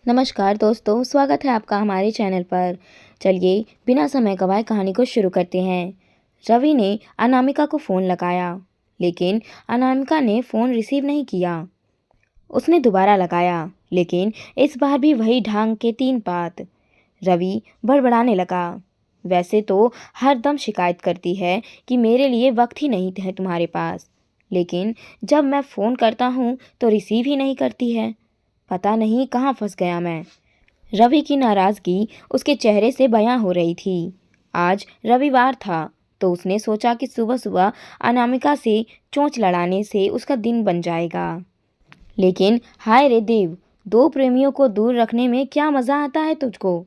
नमस्कार दोस्तों, स्वागत है आपका हमारे चैनल पर। चलिए बिना समय गवाए कहानी को शुरू करते हैं। रवि ने अनामिका को फ़ोन लगाया, लेकिन अनामिका ने फ़ोन रिसीव नहीं किया। उसने दोबारा लगाया, लेकिन इस बार भी वही ढंग के 3 बात। रवि बड़बड़ाने लगा, वैसे तो हर दम शिकायत करती है कि मेरे लिए वक्त ही नहीं है तुम्हारे पास, लेकिन जब मैं फ़ोन करता हूँ तो रिसीव ही नहीं करती है। पता नहीं कहाँ फंस गया मैं। रवि की नाराज़गी उसके चेहरे से बयां हो रही थी। आज रविवार था, तो उसने सोचा कि सुबह सुबह अनामिका से चोंच लड़ाने से उसका दिन बन जाएगा। लेकिन हाय रे देव, दो प्रेमियों को दूर रखने में क्या मज़ा आता है तुझको।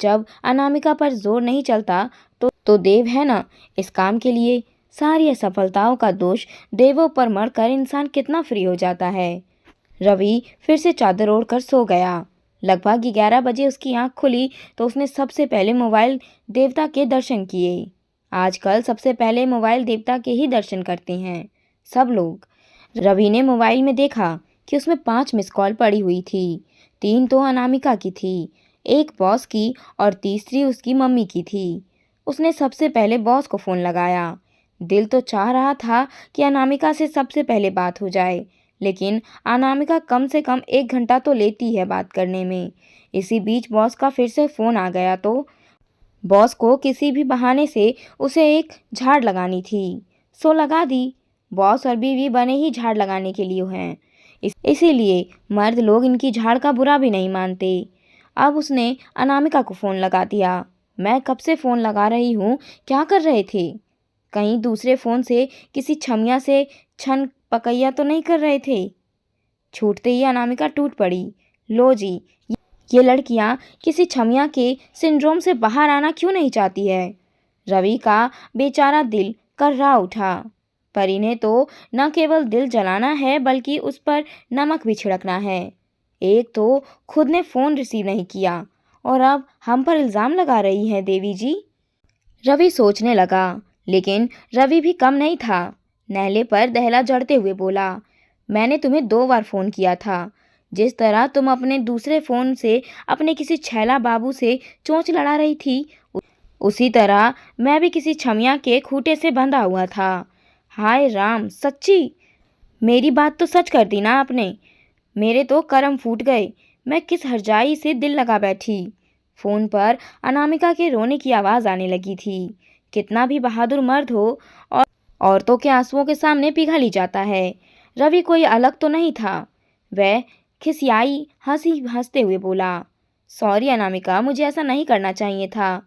जब अनामिका पर जोर नहीं चलता तो देव है ना इस काम के लिए। सारी असफलताओं का दोष देवों पर मढ़कर इंसान कितना फ्री हो जाता है। रवि फिर से चादर ओढ़कर सो गया। लगभग 11 बजे उसकी आंख खुली तो उसने सबसे पहले मोबाइल देवता के दर्शन किए। आजकल सबसे पहले मोबाइल देवता के ही दर्शन करते हैं सब लोग। रवि ने मोबाइल में देखा कि उसमें 5 मिस कॉल पड़ी हुई थी। 3 तो अनामिका की थी, एक बॉस की और तीसरी उसकी मम्मी की थी। उसने सबसे पहले बॉस को फ़ोन लगाया। दिल तो चाह रहा था कि अनामिका से सबसे पहले बात हो जाए, लेकिन अनामिका कम से कम 1 घंटा तो लेती है बात करने में। इसी बीच बॉस का फिर से फ़ोन आ गया तो बॉस को किसी भी बहाने से उसे एक झाड़ लगानी थी, सो लगा दी। बॉस और बीवी बने ही झाड़ लगाने के लिए हैं, इसीलिए मर्द लोग इनकी झाड़ का बुरा भी नहीं मानते। अब उसने अनामिका को फ़ोन लगा दिया। मैं कब से फ़ोन लगा रही हूँ, क्या कर रहे थे? कहीं दूसरे फ़ोन से किसी छमिया से छन पकैया तो नहीं कर रहे थे? छूटते ही अनामिका टूट पड़ी। लो जी, ये लड़कियां किसी छमिया के सिंड्रोम से बाहर आना क्यों नहीं चाहती है। रवि का बेचारा दिल कर्रा उठा। पर इन्हें तो न केवल दिल जलाना है, बल्कि उस पर नमक भी छिड़कना है। एक तो खुद ने फ़ोन रिसीव नहीं किया और अब हम पर इल्ज़ाम लगा रही हैं देवी जी। रवि सोचने लगा, लेकिन रवि भी कम नहीं था। नहले पर दहला जड़ते हुए बोला, मैंने तुम्हें 2 बार फ़ोन किया था। जिस तरह तुम अपने दूसरे फ़ोन से अपने किसी छैला बाबू से चोंच लड़ा रही थी, उसी तरह मैं भी किसी छमिया के खूंटे से बंधा हुआ था। हाय राम, सच्ची मेरी बात तो सच कर दी ना आपने। मेरे तो करम फूट गए। मैं किस हरजाई से दिल लगा बैठी। फ़ोन पर अनामिका के रोने की आवाज़ आने लगी थी। कितना भी बहादुर मर्द हो, और औरतों के आंसुओं के सामने पिघल ही जाता है। रवि कोई अलग तो नहीं था। वह खिसियाई हंसते हुए बोला, सॉरी अनामिका, मुझे ऐसा नहीं करना चाहिए था।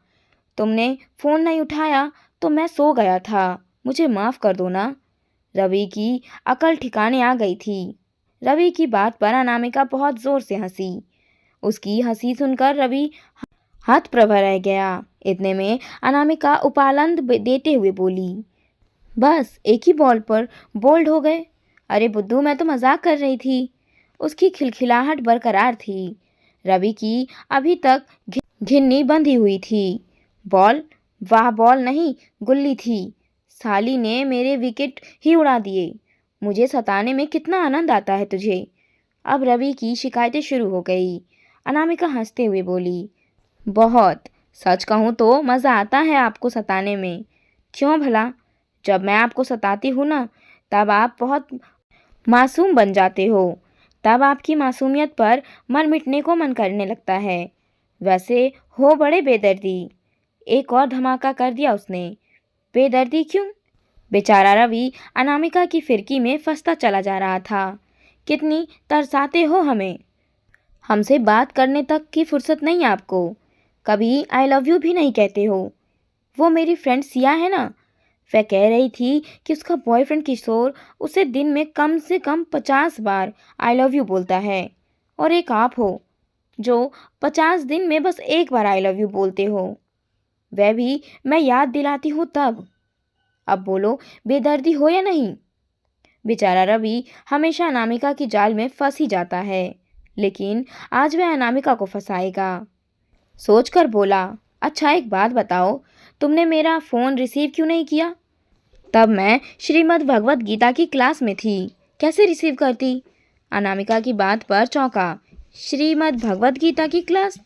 तुमने फ़ोन नहीं उठाया तो मैं सो गया था, मुझे माफ़ कर दो ना। रवि की अकल ठिकाने आ गई थी। रवि की बात पर अनामिका बहुत ज़ोर से हंसी। उसकी हंसी सुनकर रवि हतप्रभ रह गया। इतने में अनामिका उपालंद देते हुए बोली, बस एक ही बॉल पर बोल्ड हो गए। अरे बुद्धू, मैं तो मजाक कर रही थी। उसकी खिलखिलाहट बरकरार थी। रवि की अभी तक घिन्नी बंधी हुई थी। बॉल? वाह, बॉल नहीं, गुल्ली थी। साली ने मेरे विकेट ही उड़ा दिए। मुझे सताने में कितना आनंद आता है तुझे। अब रवि की शिकायतें शुरू हो गई। अनामिका हंसते हुए बोली, बहुत। सच कहूँ तो मज़ा आता है आपको सताने में। क्यों भला? जब मैं आपको सताती हूँ ना, तब आप बहुत मासूम बन जाते हो। तब आपकी मासूमियत पर मर मिटने को मन करने लगता है। वैसे हो बड़े बेदर्दी। एक और धमाका कर दिया उसने। बेदर्दी क्यों? बेचारा रवि अनामिका की फिरकी में फंसता चला जा रहा था। कितनी तरसाते हो हमें। हमसे बात करने तक की फुर्सत नहीं आपको। कभी आई लव यू भी नहीं कहते हो। वो मेरी फ्रेंड सिया है ना, वह कह रही थी कि उसका बॉयफ्रेंड किशोर उसे दिन में कम से कम 50 बार आई लव यू बोलता है, और एक आप हो जो 50 दिन में बस एक बार आई लव यू बोलते हो, वह भी मैं याद दिलाती हूँ तब। अब बोलो, बेदर्दी हो या नहीं? बेचारा रवि हमेशा अनामिका की जाल में फंस ही जाता है, लेकिन आज वह अनामिका को फंसाएगा। सोचकर बोला, अच्छा एक बात बताओ, तुमने मेरा फ़ोन रिसीव क्यों नहीं किया? तब मैं श्रीमद् भगवत गीता की क्लास में थी, कैसे रिसीव करती? अनामिका की बात पर चौंका। श्रीमद् भगवत गीता की क्लास?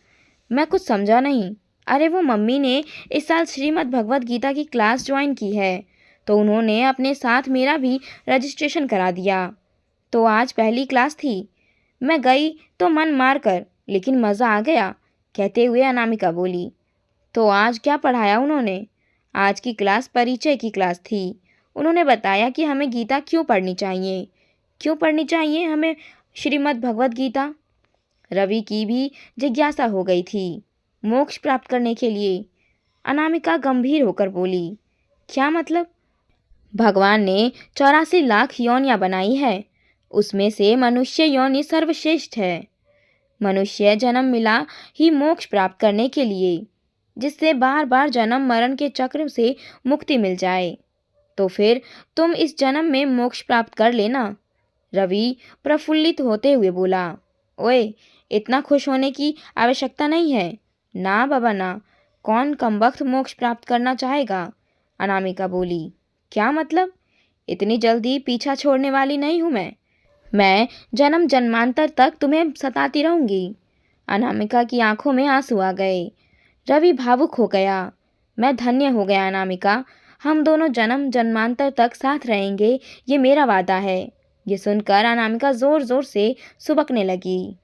मैं कुछ समझा नहीं। अरे वो मम्मी ने इस साल श्रीमद् भगवत गीता की क्लास ज्वाइन की है, तो उन्होंने अपने साथ मेरा भी रजिस्ट्रेशन करा दिया। तो आज पहली क्लास थी। मैं गई तो मन मार कर, लेकिन मज़ा आ गया, कहते हुए अनामिका बोली। तो आज क्या पढ़ाया उन्होंने? आज की क्लास परिचय की क्लास थी। उन्होंने बताया कि हमें गीता क्यों पढ़नी चाहिए। क्यों पढ़नी चाहिए हमें श्रीमद् भगवत गीता? रवि की भी जिज्ञासा हो गई थी। मोक्ष प्राप्त करने के लिए। अनामिका गंभीर होकर बोली। क्या मतलब? भगवान ने 84 लाख योनियां बनाई है, उसमें से मनुष्य योनि सर्वश्रेष्ठ है। मनुष्य जन्म मिला ही मोक्ष प्राप्त करने के लिए, जिससे बार बार जन्म मरण के चक्र से मुक्ति मिल जाए। तो फिर तुम इस जन्म में मोक्ष प्राप्त कर लेना। रवि प्रफुल्लित होते हुए बोला। ओए, इतना खुश होने की आवश्यकता नहीं है। ना बाबा ना, कौन कमबख्त मोक्ष प्राप्त करना चाहेगा? अनामिका बोली। क्या मतलब? इतनी जल्दी पीछा छोड़ने वाली नहीं हूँ मैं जन्म जन्मांतर तक तुम्हें सताती रहूंगी। अनामिका की आंखों में आंसू आ गए। रवि भावुक हो गया। मैं धन्य हो गया अनामिका, हम दोनों जन्म जन्मांतर तक साथ रहेंगे, ये मेरा वादा है। ये सुनकर अनामिका जोर जोर से सुबकने लगी।